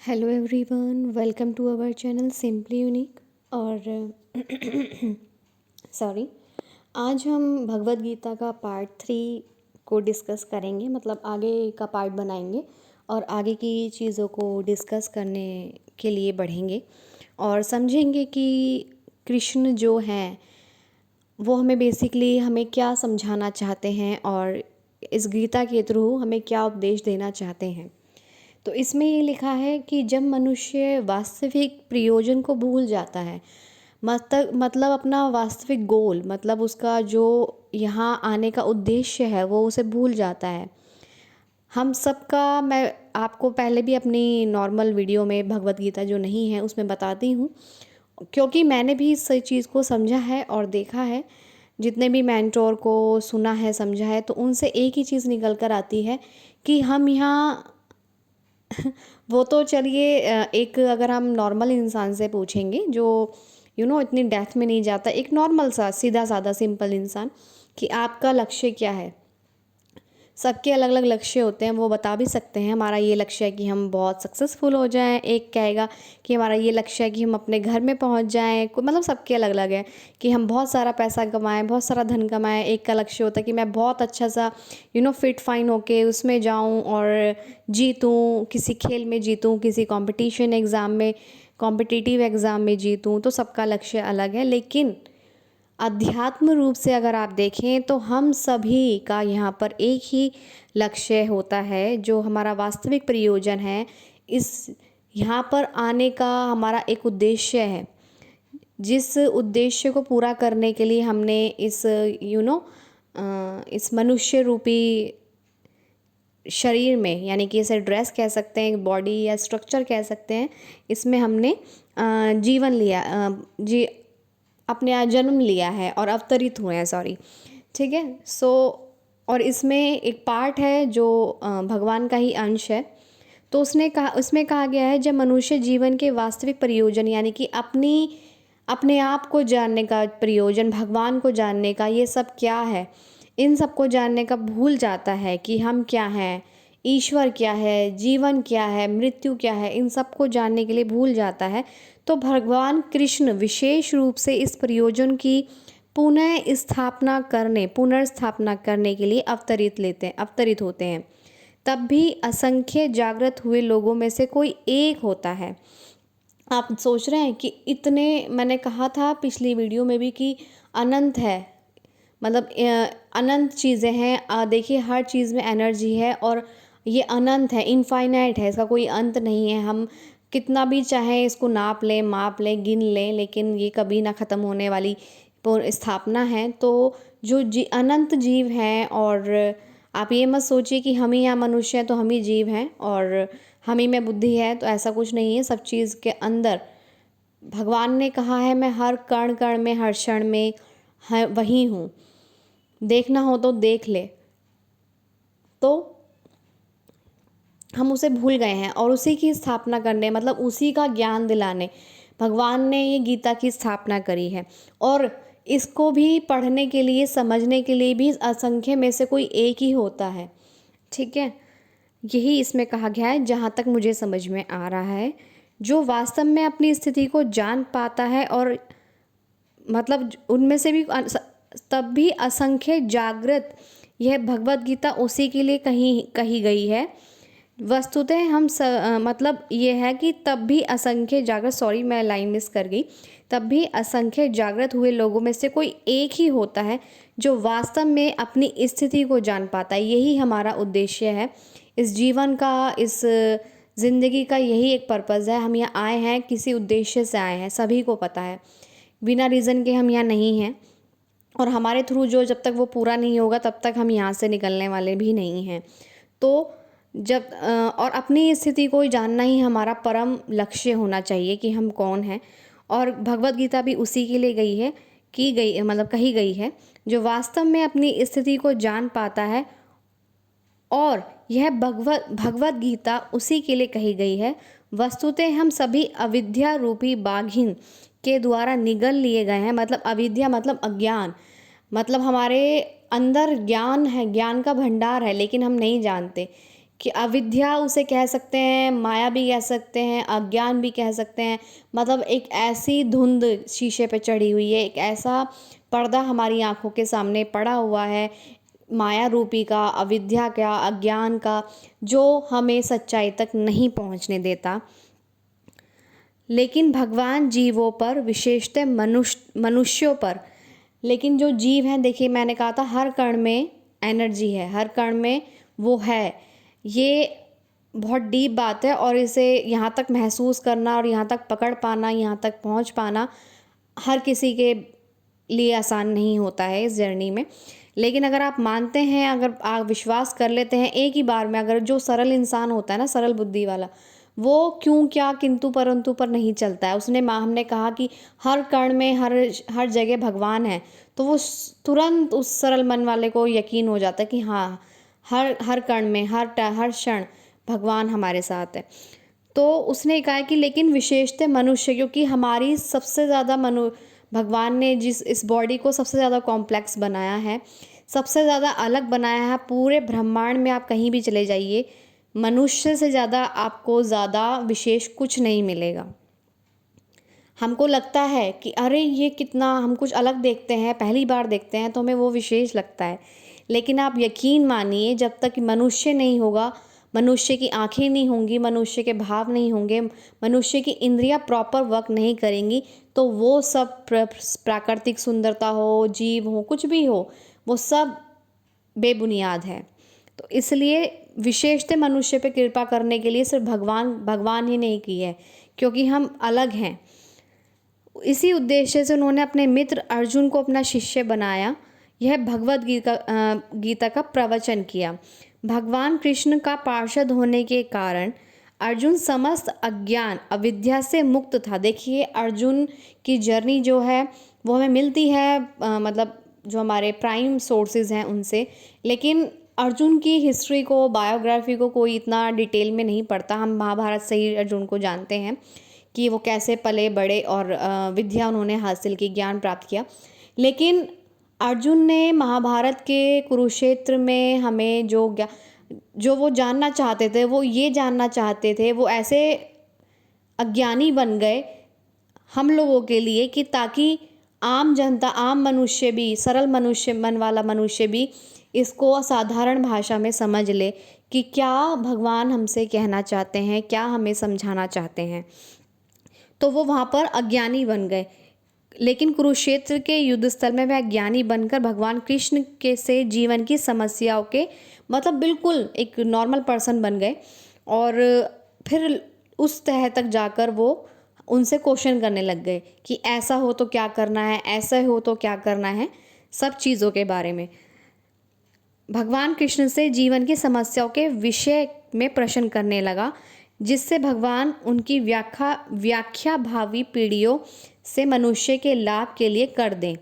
Hello everyone, welcome to our channel simply unique. और sorry, आज हम भगवत गीता का पार्ट 3 को डिस्कस करेंगे, मतलब आगे का पार्ट बनाएंगे और आगे की चीज़ों को डिस्कस करने के लिए बढ़ेंगे और समझेंगे कि कृष्ण जो हैं वो हमें बेसिकली हमें क्या समझाना चाहते हैं और इस गीता के थ्रू हमें क्या उपदेश देना चाहते हैं। तो इसमें ये लिखा है कि जब मनुष्य वास्तविक प्रयोजन को भूल जाता है, मतलब अपना वास्तविक गोल, मतलब उसका जो यहाँ आने का उद्देश्य है वो उसे भूल जाता है। हम सबका, मैं आपको पहले भी अपनी नॉर्मल वीडियो में भगवत गीता जो नहीं है उसमें बताती हूँ, क्योंकि मैंने भी इस चीज़ को समझा है और देखा है। जितने भी मेंटोर को सुना है, समझा है, तो उनसे एक ही चीज़ निकल कर आती है कि हम यहाँ वो तो चलिए, एक अगर हम नॉर्मल इंसान से पूछेंगे जो इतनी डेप्थ में नहीं जाता, एक नॉर्मल सा सीधा साधा सिंपल इंसान, कि आपका लक्ष्य क्या है। सबके अलग अलग लक्ष्य होते हैं, वो बता भी सकते हैं हमारा ये लक्ष्य है कि हम बहुत सक्सेसफुल हो जाएं, एक कहेगा कि हमारा ये लक्ष्य है कि हम अपने घर में पहुंच जाएं, मतलब सबके अलग अलग है कि हम बहुत सारा पैसा कमाएं, बहुत सारा धन कमाएं। एक का लक्ष्य होता है कि मैं बहुत अच्छा सा फिट फाइन होके उसमें जाऊं और जीतूं, किसी खेल में जीतूं, किसी कंपटीशन एग्ज़ाम में, कॉम्पिटिटिव एग्ज़ाम में जीतूं। तो सबका लक्ष्य अलग है, लेकिन अध्यात्म रूप से अगर आप देखें तो हम सभी का यहाँ पर एक ही लक्ष्य होता है, जो हमारा वास्तविक प्रयोजन है। इस यहाँ पर आने का हमारा एक उद्देश्य है, जिस उद्देश्य को पूरा करने के लिए हमने इस इस मनुष्य रूपी शरीर में, यानी कि इसे ड्रेस कह सकते हैं, बॉडी या स्ट्रक्चर कह सकते हैं, इसमें हमने जीवन लिया, अपने यहाँ जन्म लिया है और अवतरित हुए हैं, सॉरी, ठीक है। और इसमें एक पार्ट है जो भगवान का ही अंश है। तो उसमें कहा गया है, जब मनुष्य जीवन के वास्तविक प्रयोजन, यानी कि अपने आप को जानने का प्रयोजन, भगवान को जानने का, ये सब क्या है, इन सब को जानने का भूल जाता है कि हम क्या हैं, ईश्वर क्या है, जीवन क्या है, मृत्यु क्या है, इन सब को जानने के लिए भूल जाता है। तो भगवान कृष्ण विशेष रूप से इस प्रयोजन की पुनर्स्थापना करने के लिए अवतरित होते हैं। तब भी असंख्य जागृत हुए लोगों में से कोई एक होता है। आप सोच रहे हैं कि इतने, मैंने कहा था पिछली वीडियो में भी कि अनंत है, मतलब अनंत चीज़ें हैं। देखिए, हर चीज़ में एनर्जी है और ये अनंत है, इनफाइनाइट है, इसका कोई अंत नहीं है। हम कितना भी चाहें इसको नाप लें, माप लें, गिन लें, लेकिन ये कभी ना ख़त्म होने वाली स्थापना है। तो जो अनंत जीव हैं, और आप ये मत सोचिए कि हम ही यहाँ मनुष्य हैं तो हम ही जीव हैं और हम ही में बुद्धि है, तो ऐसा कुछ नहीं है। सब चीज़ के अंदर भगवान ने कहा है, मैं हर कण कण में, हर क्षण में वही हूँ, देखना हो तो देख ले। तो हम उसे भूल गए हैं और उसी की स्थापना करने, मतलब उसी का ज्ञान दिलाने भगवान ने ये गीता की स्थापना करी है। और इसको भी पढ़ने के लिए, समझने के लिए भी असंख्य में से कोई एक ही होता है, ठीक है। यही इसमें कहा गया है, जहाँ तक मुझे समझ में आ रहा है, जो वास्तव में अपनी स्थिति को जान पाता है, और मतलब उनमें से भी तब भी असंख्य जागृत, यह भगवत गीता उसी के लिए कही गई है। वस्तुतः मतलब ये है कि तब भी असंख्य जागृत, सॉरी मैं लाइन मिस कर गई, तब भी असंख्य जागृत हुए लोगों में से कोई एक ही होता है जो वास्तव में अपनी स्थिति को जान पाता है। यही हमारा उद्देश्य है इस जीवन का, इस ज़िंदगी का, यही एक पर्पज़ है। हम यहाँ आए हैं, किसी उद्देश्य से आए हैं, सभी को पता है, बिना रीज़न के हम यहाँ नहीं हैं। और हमारे थ्रू जो, जब तक वो पूरा नहीं होगा तब तक हम यहाँ से निकलने वाले भी नहीं हैं। तो जब और अपनी स्थिति को जानना ही हमारा परम लक्ष्य होना चाहिए कि हम कौन हैं। और भगवत गीता भी उसी के लिए मतलब कही गई है, जो वास्तव में अपनी स्थिति को जान पाता है। और यह भगवत गीता उसी के लिए कही गई है। वस्तुतः हम सभी अविद्या रूपी बाघिन के द्वारा निगल लिए गए हैं। मतलब अविद्या मतलब अज्ञान, मतलब हमारे अंदर ज्ञान है, ज्ञान का भंडार है, लेकिन हम नहीं जानते कि अविद्या उसे कह सकते हैं, माया भी कह सकते हैं, अज्ञान भी कह सकते हैं। मतलब एक ऐसी धुंध शीशे पे चढ़ी हुई है, एक ऐसा पर्दा हमारी आँखों के सामने पड़ा हुआ है, माया रूपी का, अविद्या का, अज्ञान का, जो हमें सच्चाई तक नहीं पहुँचने देता। लेकिन भगवान जीवों पर, विशेषतः मनुष्यों पर, लेकिन जो जीव हैं, देखिए मैंने कहा था हर कण में एनर्जी है, हर कण में वो है। ये बहुत डीप बात है और इसे यहाँ तक महसूस करना और यहाँ तक पकड़ पाना, यहाँ तक पहुँच पाना हर किसी के लिए आसान नहीं होता है इस जर्नी में। लेकिन अगर आप मानते हैं, अगर आप विश्वास कर लेते हैं एक ही बार में, अगर जो सरल इंसान होता है ना, सरल बुद्धि वाला, वो क्यों क्या किंतु परंतु पर नहीं चलता है। उसने हमने कहा कि हर कण में, हर जगह भगवान है, तो वो तुरंत उस सरल मन वाले को यकीन हो जाता है कि हाँ, हर हर कण में, हर क्षण भगवान हमारे साथ है। तो उसने कहा कि लेकिन विशेषतः मनुष्य, क्योंकि हमारी सबसे ज़्यादा भगवान ने जिस इस बॉडी को सबसे ज़्यादा कॉम्प्लेक्स बनाया है, सबसे ज़्यादा अलग बनाया है, पूरे ब्रह्मांड में आप कहीं भी चले जाइए, मनुष्य से ज़्यादा आपको ज़्यादा विशेष कुछ नहीं मिलेगा। हमको लगता है कि अरे ये कितना, हम कुछ अलग देखते हैं, पहली बार देखते हैं तो हमें वो विशेष लगता है। लेकिन आप यकीन मानिए, जब तक मनुष्य नहीं होगा, मनुष्य की आँखें नहीं होंगी, मनुष्य के भाव नहीं होंगे, मनुष्य की इंद्रियाँ प्रॉपर वर्क नहीं करेंगी, तो वो सब प्राकृतिक सुंदरता हो, जीव हो, कुछ भी हो, वो सब बेबुनियाद है। तो इसलिए विशेषतः मनुष्य पे कृपा करने के लिए सिर्फ भगवान ही नहीं की है, क्योंकि हम अलग हैं। इसी उद्देश्य से उन्होंने अपने मित्र अर्जुन को अपना शिष्य बनाया, यह भगवद गीता का प्रवचन किया। भगवान कृष्ण का पार्षद होने के कारण अर्जुन समस्त अज्ञान, अविद्या से मुक्त था। देखिए अर्जुन की जर्नी जो है वो हमें मिलती है मतलब जो हमारे प्राइम सोर्सेज हैं उनसे, लेकिन अर्जुन की हिस्ट्री को, बायोग्राफी को कोई इतना डिटेल में नहीं पढ़ता। हम महाभारत से ही अर्जुन को जानते हैं कि वो कैसे पले बड़े और विद्या उन्होंने हासिल की, ज्ञान प्राप्त किया। लेकिन अर्जुन ने महाभारत के कुरुक्षेत्र में हमें जो वो जानना चाहते थे, वो ये जानना चाहते थे, वो ऐसे अज्ञानी बन गए हम लोगों के लिए कि ताकि आम जनता, आम मनुष्य भी, सरल मनुष्य, मन वाला मनुष्य भी इसको साधारण भाषा में समझ ले कि क्या भगवान हमसे कहना चाहते हैं, क्या हमें समझाना चाहते हैं। तो वो वहाँ पर अज्ञानी बन गए, लेकिन कुरुक्षेत्र के युद्ध स्थल में वह अज्ञानी बनकर भगवान कृष्ण के से जीवन की समस्याओं के मतलब बिल्कुल एक नॉर्मल पर्सन बन गए। और फिर उस तह तक जाकर वो उनसे क्वेश्चन करने लग गए कि ऐसा हो तो क्या करना है, ऐसा हो तो क्या करना है, सब चीज़ों के बारे में भगवान कृष्ण से जीवन की समस्याओं के विषय में प्रश्न करने लगा, जिससे भगवान उनकी व्याख्या भावी पीढ़ियों से मनुष्य के लाभ के लिए कर दें।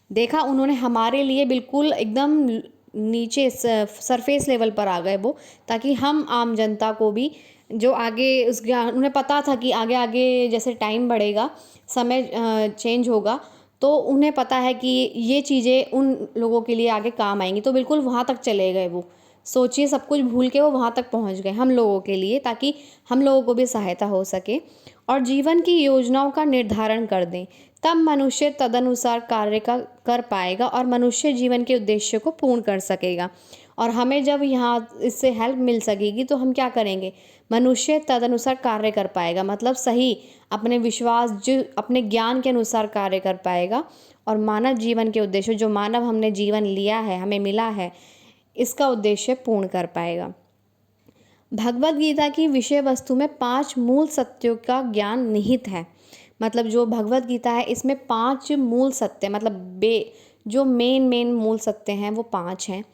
देखा, उन्होंने हमारे लिए बिल्कुल एकदम नीचे सरफेस लेवल पर आ गए वो, ताकि हम आम जनता को भी जो आगे उस ज्ञान, उन्हें पता था कि आगे आगे जैसे टाइम बढ़ेगा, समय चेंज होगा, तो उन्हें पता है कि ये चीज़ें उन लोगों के लिए आगे काम आएंगी, तो बिल्कुल वहाँ तक चले गए वो। सोचिए, सब कुछ भूल के वो वहाँ तक पहुँच गए हम लोगों के लिए, ताकि हम लोगों को भी सहायता हो सके और जीवन की योजनाओं का निर्धारण कर दें। तब मनुष्य तदनुसार कार्य कर पाएगा और मनुष्य जीवन के उद्देश्य को पूर्ण कर सकेगा। और हमें जब यहाँ इससे हेल्प मिल सकेगी तो हम क्या करेंगे, मनुष्य तदनुसार कार्य कर पाएगा, मतलब सही अपने विश्वास, जो अपने ज्ञान के अनुसार कार्य कर पाएगा और मानव जीवन के उद्देश्य, जो मानव हमने जीवन लिया है, हमें मिला है, इसका उद्देश्य पूर्ण कर पाएगा। भगवद गीता की विषय वस्तु में 5 मूल सत्यों का ज्ञान निहित है। मतलब जो भगवद गीता है इसमें 5 मूल सत्य, मतलब जो मेन मूल सत्य हैं वो 5 हैं।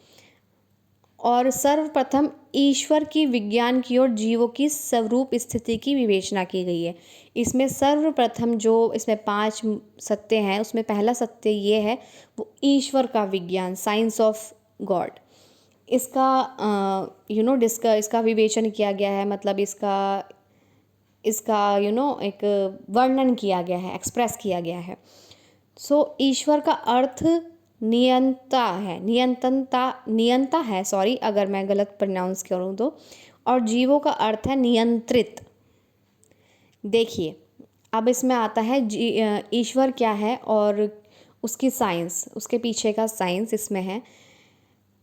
और सर्वप्रथम ईश्वर की विज्ञान की और जीवों की स्वरूप स्थिति की विवेचना की गई है। इसमें सर्वप्रथम जो इसमें 5 सत्य हैं, उसमें पहला सत्य ये है, वो ईश्वर का विज्ञान, साइंस ऑफ गॉड। इसका इसका विवेचन किया गया है, मतलब इसका एक वर्णन किया गया है, एक्सप्रेस किया गया है। सो ईश्वर का अर्थ नियंता है, नियंता है, सॉरी अगर मैं गलत प्रोनाउंस करूँ तो। और जीवों का अर्थ है नियंत्रित। देखिए, अब इसमें आता है ईश्वर क्या है और उसकी साइंस, उसके पीछे का साइंस इसमें है।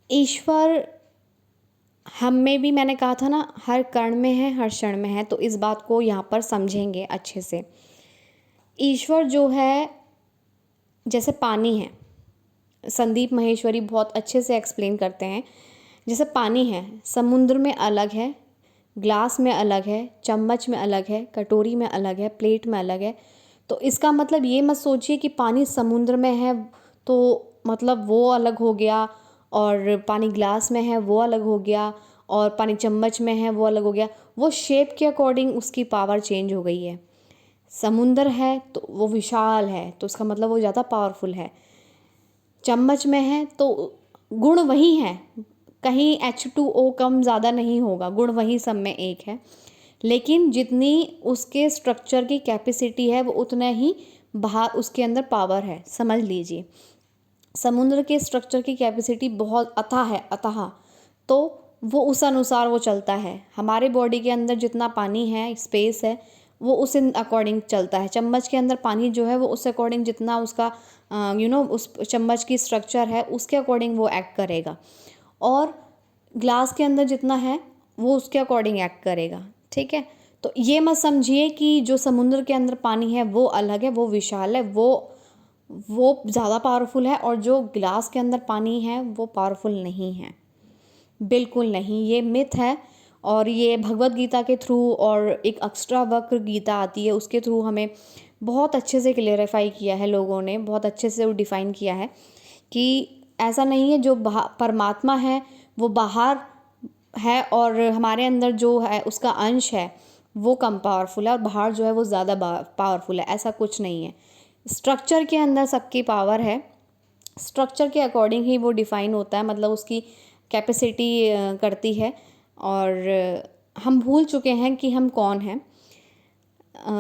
ईश्वर हम में भी, मैंने कहा था ना, हर कण में है, हर क्षण में है, तो इस बात को यहाँ पर समझेंगे अच्छे से। ईश्वर जो है जैसे पानी है, संदीप महेश्वरी बहुत अच्छे से एक्सप्लेन करते हैं। जैसे पानी है, समुद्र में अलग है, ग्लास में अलग है, चम्मच में अलग है, कटोरी में अलग है, प्लेट में अलग है। तो इसका मतलब ये मत सोचिए कि पानी समुद्र में है तो मतलब वो अलग हो गया, और पानी ग्लास में है वो अलग हो गया, और पानी चम्मच में है वो अलग हो गया। वो शेप के अकॉर्डिंग उसकी पावर चेंज हो गई है। समुंदर है तो वो विशाल है, तो उसका मतलब वो ज़्यादा पावरफुल है। चम्मच में है तो गुण वही है, कहीं H2O कम ज़्यादा नहीं होगा, गुण वही सब में एक है, लेकिन जितनी उसके स्ट्रक्चर की कैपेसिटी है वो उतना ही बाहर उसके अंदर पावर है। समझ लीजिए, समुद्र के स्ट्रक्चर की कैपेसिटी बहुत अथाह है, अथाह, तो वो उस अनुसार वो चलता है। हमारे बॉडी के अंदर जितना पानी है, स्पेस है, वो उस अकॉर्डिंग चलता है। चम्मच के अंदर पानी जो है वो उस अकॉर्डिंग जितना उसका उस चम्मच की स्ट्रक्चर है उसके अकॉर्डिंग वो एक्ट करेगा, और ग्लास के अंदर जितना है वो उसके अकॉर्डिंग एक्ट करेगा। ठीक है, तो ये मत समझिए कि जो समुद्र के अंदर पानी है वो अलग है, वो विशाल है, वो ज़्यादा पावरफुल है, और जो ग्लास के अंदर पानी है वो पावरफुल नहीं है, बिल्कुल नहीं। ये मिथ है, और ये भगवत गीता के थ्रू और एक अष्टावक्र गीता आती है उसके थ्रू हमें बहुत अच्छे से क्लेरिफाई किया है, लोगों ने बहुत अच्छे से वो डिफ़ाइन किया है कि ऐसा नहीं है जो परमात्मा है वो बाहर है और हमारे अंदर जो है उसका अंश है वो कम पावरफुल है, और बाहर जो है वो ज़्यादा पावरफुल है, ऐसा कुछ नहीं है। स्ट्रक्चर के अंदर सबकी पावर है, स्ट्रक्चर के अकॉर्डिंग ही वो डिफ़ाइन होता है, मतलब उसकी कैपेसिटी करती है। और हम भूल चुके हैं कि हम कौन हैं।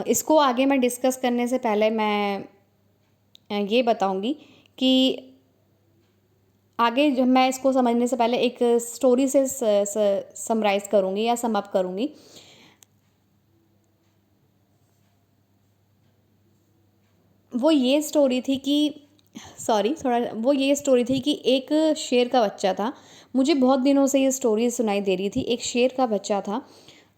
इसको आगे मैं डिस्कस करने से पहले मैं ये बताऊंगी कि आगे जब मैं इसको समझने से पहले एक स्टोरी से समराइज़ करूंगी या सम अप करूंगी। वो ये स्टोरी थी कि वो ये स्टोरी थी कि एक शेर का बच्चा था। मुझे बहुत दिनों से ये स्टोरी सुनाई दे रही थी। एक शेर का बच्चा था,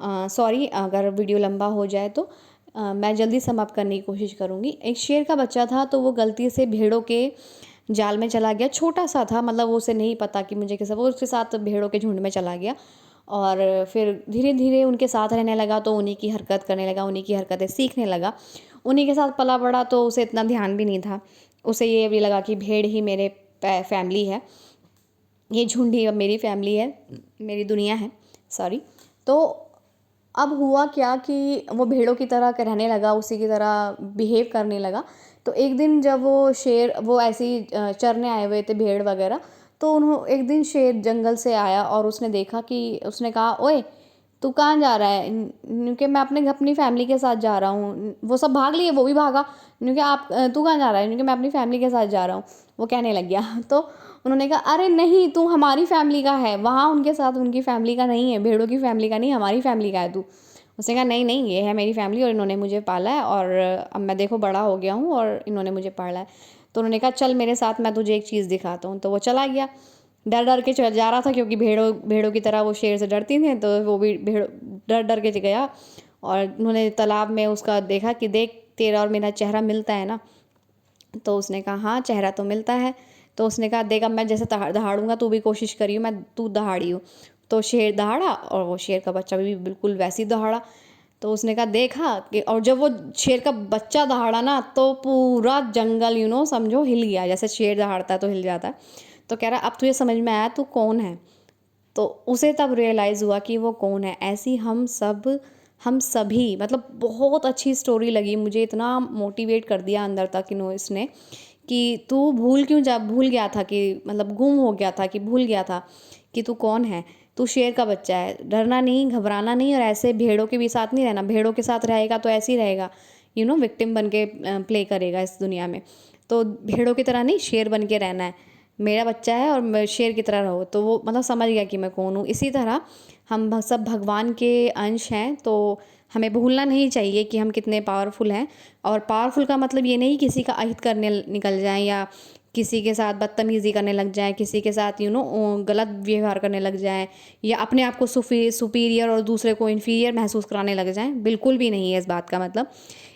सॉरी अगर वीडियो लंबा हो जाए तो मैं जल्दी समाप्त करने की कोशिश करूँगी। एक शेर का बच्चा था, तो वो गलती से भेड़ों के जाल में चला गया। छोटा सा था, मतलब वो उसे नहीं पता कि मुझे कैसे, वो उसके साथ भेड़ों के झुंड में चला गया, और फिर धीरे धीरे उनके साथ रहने लगा, तो उन्हीं की हरकत करने लगा, उन्हीं की हरकतें सीखने लगा। उन्हीं के साथ पला बड़ा, तो उसे इतना ध्यान भी नहीं था। उसे ये भी लगा कि भेड़ ही मेरे फैमिली है, ये झुंड ही अब मेरी फैमिली है, मेरी दुनिया है, सॉरी। तो अब हुआ क्या कि वो भेड़ों की तरह रहने लगा, उसी की तरह बिहेव करने लगा। तो एक दिन जब वो शेर, वो ऐसे ही चरने आए हुए थे भेड़ वगैरह, तो एक दिन शेर जंगल से आया और उसने देखा कि, उसने कहा, ओए तू कहाँ जा रहा है? क्योंकि मैं अपनी फैमिली के साथ जा रहा हूँ। वो सब भाग लिए, वो भी भागा, क्योंकि तू कहाँ जा रहा है? क्योंकि मैं अपनी फैमिली के साथ जा रहा हूँ, वो कहने लग गया। तो उन्होंने कहा, अरे नहीं, तू हमारी फैमिली का है, वहाँ उनके साथ उनकी फैमिली का नहीं है, भेड़ों की फैमिली का नहीं, हमारी फैमिली का है तू। उसने कहा, नहीं नहीं, ये है मेरी फैमिली और इन्होंने मुझे पाला है, और अब मैं देखो बड़ा हो गया हूँ और इन्होंने मुझे पाला है। तो उन्होंने कहा, चल मेरे साथ, मैं तुझे एक चीज़ दिखाता हूँ। तो वो चला गया, डर डर के जा रहा था, क्योंकि भेड़ों की तरह वो शेर से डरती थी, तो वो भी डर डर के गया। और उन्होंने तालाब में उसका देखा कि देख, तेरा और मेरा चेहरा मिलता है ना? तो उसने कहा, हाँ चेहरा तो मिलता है। तो उसने कहा, देख अब मैं जैसे दहाड़ूंगा तू भी कोशिश करियो, तू दहाड़ी हो। तो शेर दहाड़ा, और वो शेर का बच्चा भी बिल्कुल वैसे ही दहाड़ा। तो उसने कहा, देखा कि, और जब वो शेर का बच्चा दहाड़ा ना, तो पूरा जंगल समझो हिल गया, जैसे शेर दहाड़ता है तो हिल जाता है। तो कह रहा, अब तुझे समझ में आया तू कौन है? तो उसे तब रियलाइज़ हुआ कि वो कौन है। ऐसी हम सभी, मतलब बहुत अच्छी स्टोरी लगी मुझे, इतना मोटिवेट कर दिया अंदर तक इसने, कि तू भूल गया था कि, मतलब गुम हो गया था, कि भूल गया था कि तू कौन है। तू शेर का बच्चा है, डरना नहीं, घबराना नहीं, और ऐसे भेड़ों के भी साथ नहीं रहना। भेड़ों के साथ रहेगा तो ऐसे ही रहेगा, विक्टिम बन के प्ले करेगा इस दुनिया में। तो भेड़ों की तरह नहीं, शेर बन के रहना है। मेरा बच्चा है और शेर की तरह रहो। तो वो मतलब समझ गया कि मैं कौन हूँ। इसी तरह हम सब भगवान के अंश हैं, तो हमें भूलना नहीं चाहिए कि हम कितने पावरफुल हैं। और पावरफुल का मतलब ये नहीं किसी का अहित करने निकल जाएं या किसी के साथ बदतमीज़ी करने लग जाएं, किसी के साथ गलत व्यवहार करने लग जाएं, या अपने आप को सुपीरियर और दूसरे को इन्फीरियर महसूस कराने लग जाएं। बिल्कुल भी नहीं है इस बात का मतलब।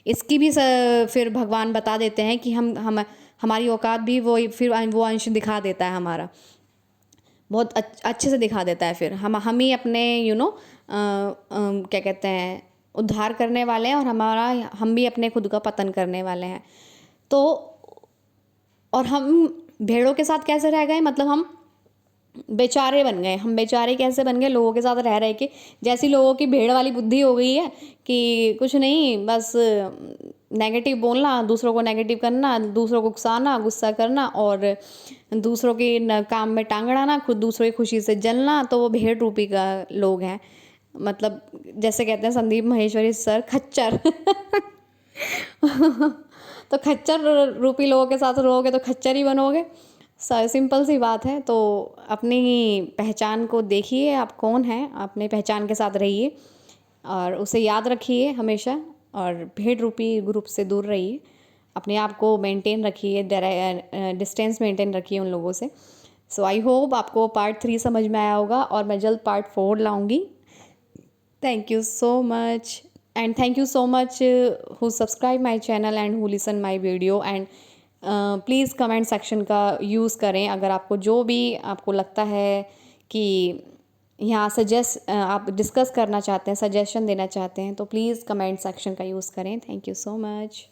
इसकी भी फिर भगवान बता देते हैं कि हम हमारी औकात भी फिर वो अंश दिखा देता है हमारा, बहुत अच्छे से दिखा देता है। फिर हम ही अपने क्या कहते हैं, उद्धार करने वाले हैं, और हम भी अपने खुद का पतन करने वाले हैं। तो और हम भेड़ों के साथ कैसे रह गए, मतलब हम बेचारे बन गए। हम बेचारे कैसे बन गए, लोगों के साथ रह रहे के जैसी लोगों की भेड़ वाली बुद्धि हो गई है कि कुछ नहीं, बस नेगेटिव बोलना, दूसरों को नेगेटिव करना, दूसरों को उकसाना, गुस्सा करना, और दूसरों के काम में टांग अड़ाना, खुद दूसरों की खुशी से जलना। तो वो भेड़ रूपी का लोग हैं, मतलब जैसे कहते हैं संदीप माहेश्वरी सर, खच्चर। तो खच्चर रूपी लोगों के साथ रहोगे तो खच्चर ही बनोगे। सिंपल सी बात है। तो अपनी पहचान को देखिए, आप कौन हैं, अपने पहचान के साथ रहिए और उसे याद रखिए हमेशा, और भेड़ रूपी ग्रुप से दूर रहिए। अपने आप को मेंटेन रखिए, डिस्टेंस मेंटेन रखिए उन लोगों से। सो आई होप आपको पार्ट 3 समझ में आया होगा, और मैं जल्द part 4 लाऊंगी। Thank you so much, and thank you so much who subscribe my channel and who listen my video, and please comment section का यूज़ करें। अगर आपको जो भी आपको लगता है कि यहाँ आप डिस्कस करना चाहते हैं, सजेशन देना चाहते हैं, तो प्लीज़ कमेंट सेक्शन का यूज़ करें। Thank you so much.